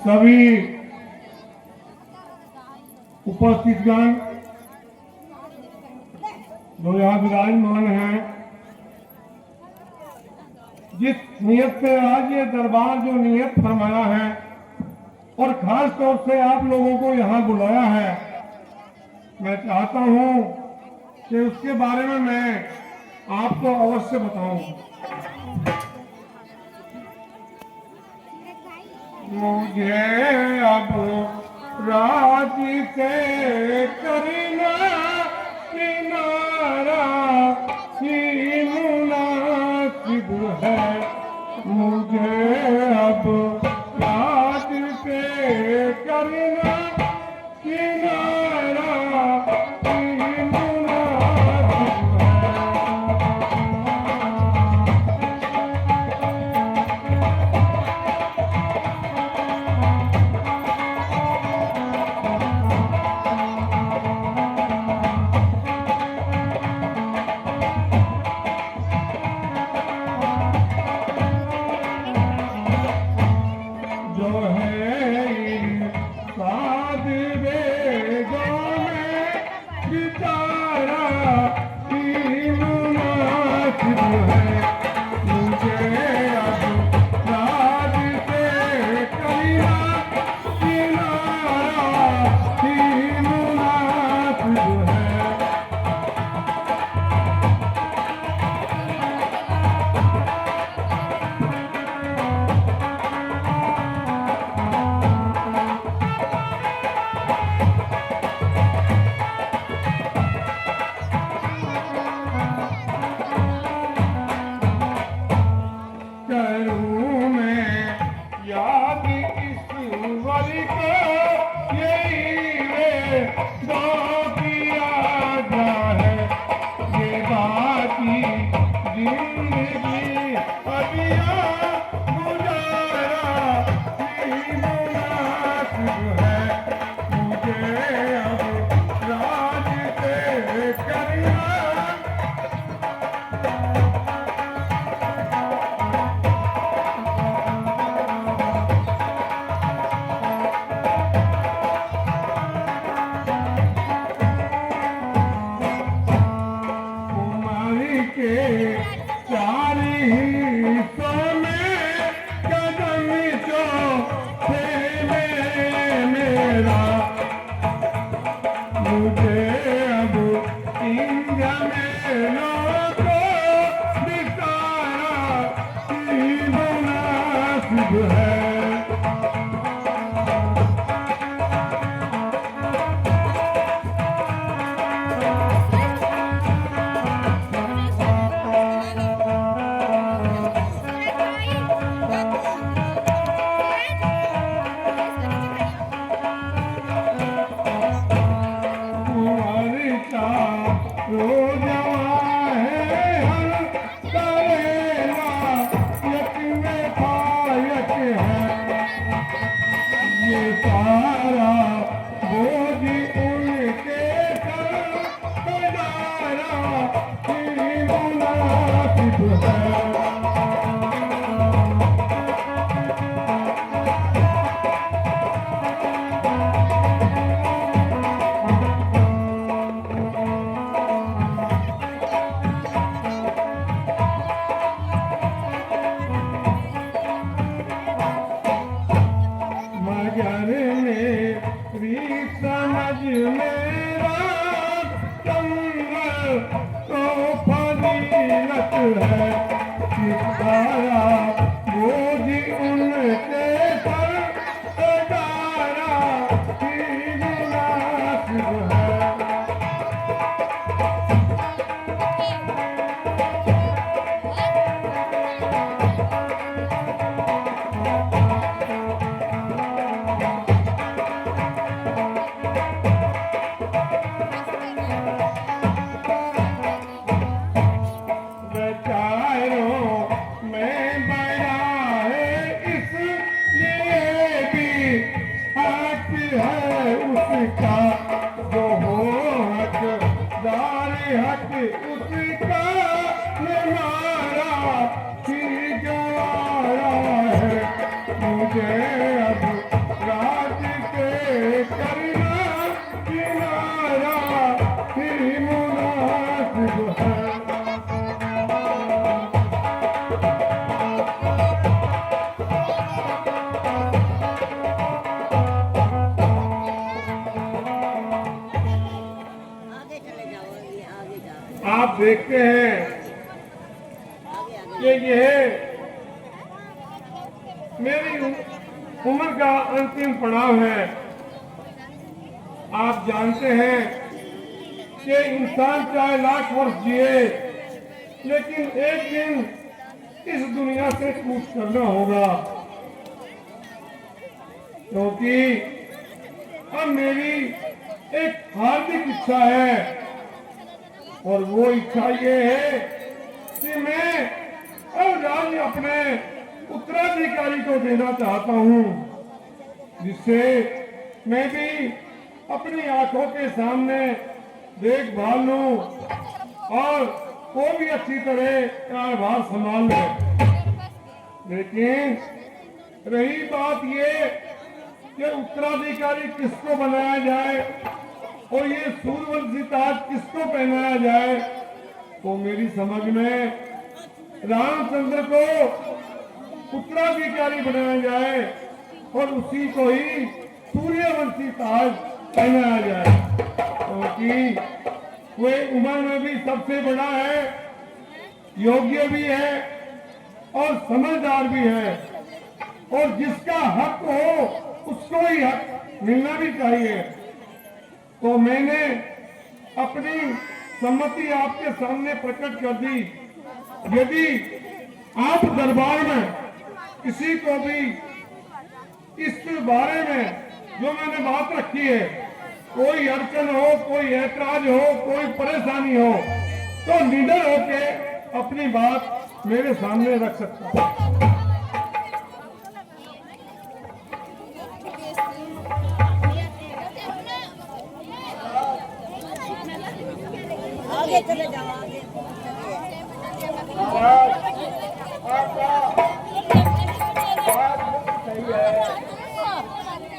सभी उपस्थितगण जो यहाँ विराजमान हैं, जिस नियत से आज ये दरबार जो नियत फरमाया है और खास तौर से आप लोगों को यहाँ बुलाया है, मैं चाहता हूँ कि उसके बारे में मैं आपको अवश्य बताऊं। मुझे अब राज से करना किनारा ही मुनासिब है। मुझे अब राज से करना किनारा ही मुनासिब देखते हैं कि यह मेरी उम्र का अंतिम पड़ाव है। आप जानते हैं कि इंसान चाहे लाख वर्ष जिए, लेकिन एक दिन इस दुनिया से कूच करना होगा। क्योंकि अब मेरी एक हार्दिक इच्छा है, और वो इच्छा ये है कि मैं अब राज्य अपने उत्तराधिकारी को देना चाहता हूँ, जिससे मैं भी अपनी आंखों के सामने देखभाल लूं और वो भी अच्छी तरह कारभार संभाल ले। लेकिन रही बात ये कि उत्तराधिकारी किसको बनाया जाए और ये सूर्यवंशी ताज किसको पहनाया जाए, तो मेरी समझ में रामचंद्र को उत्तराधिकारी बनाया जाए और उसी को ही सूर्यवंशी ताज पहनाया जाए, क्योंकि वे उम्र में भी सबसे बड़ा है, योग्य भी है और समझदार भी है, और जिसका हक हो उसको ही हक मिलना भी चाहिए। तो मैंने अपनी सम्मति आपके सामने प्रकट कर दी। यदि आप दरबार में किसी को भी इस बारे में जो मैंने बात रखी है कोई अड़चन हो, कोई ऐतराज हो, कोई परेशानी हो, तो निडर होके अपनी बात मेरे सामने रख सकता है। आगे चले जाओ, आगे सही है।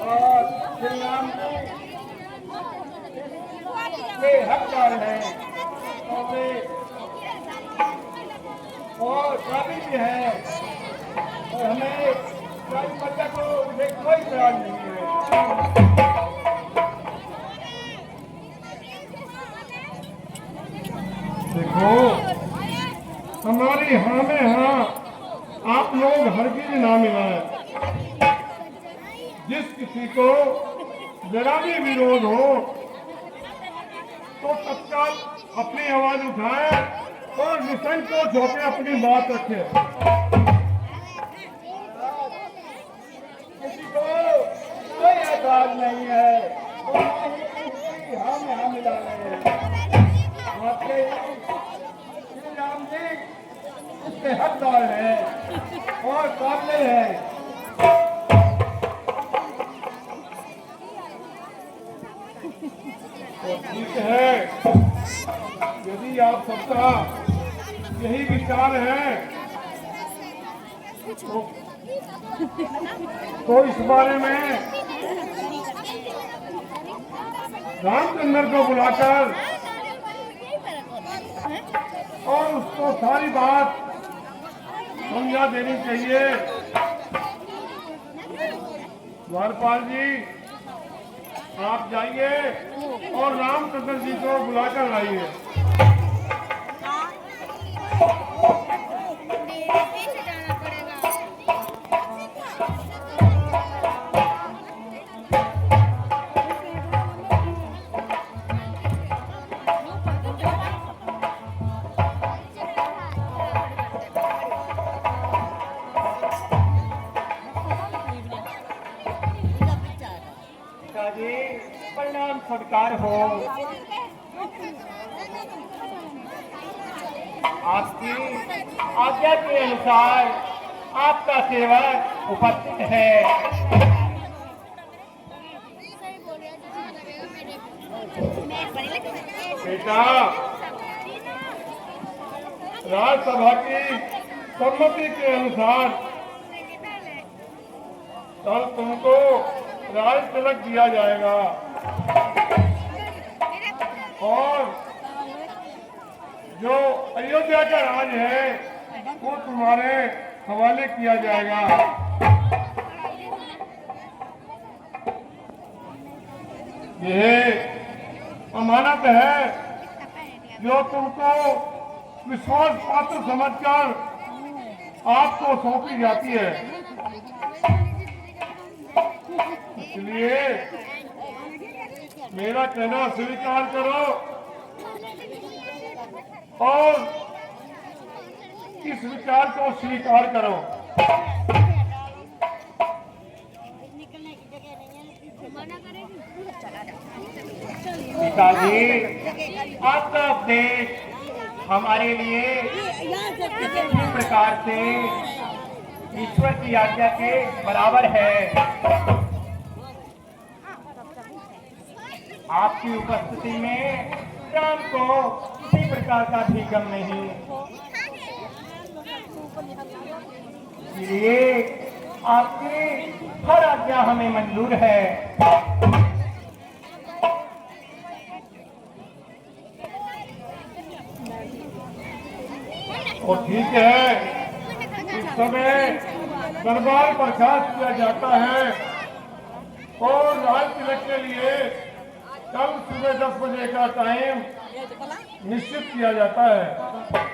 और श्री राम वे हकदार हैं और काबिल भी है, और हमें बच्चा को उसे कोई सवाल नहीं है। देखो, हमारी हाँ में हाँ आप लोग हर चीज ना मिलाएं। जिस किसी को जरा भी विरोध हो तो तत्काल अपनी आवाज उठाए और निसंकोच होकर अपनी बात रखे। किसी को कोई एतराज नहीं है, हम यहाँ मिला रहे हैं। श्री राम जी इसके हकदार है और काबिल है। तो ठीक है, यदि आप सबका यही विचार है तो इस बारे में रामचंद्र को बुलाकर और उसको सारी बात समझा देनी चाहिए। द्वारपाल जी आप जाइए और रामचंद्र जी को बुलाकर लाइए। प्रणाम सरकार हो। आपकी आज्ञा के अनुसार आपका सेवक उपस्थित है। बेटा, राज्यसभा की सम्मति के अनुसार कल तुमको राज तिलक दिया जाएगा और जो अयोध्या का राज है वो तुम्हारे हवाले किया जाएगा। यह अमानत है जो तुमको विश्वास पात्र समझकर आपको सौंपी जाती है। इसलिए मेरा कहना स्वीकार करो और इस विचार को स्वीकार करो। पिताजी, आपका उपदेश हमारे लिए किसी प्रकार से ईश्वर की आज्ञा के बराबर है। आपकी उपस्थिति में राम को किसी प्रकार का भी गम नहीं, इसलिए आपकी हर आज्ञा हमें मंजूर है। और ठीक है, इस समय दरबार बर्खास्त किया जाता है और लाल तिलक के लिए कल सुबह 10 बजे का टाइम निश्चित किया जाता है।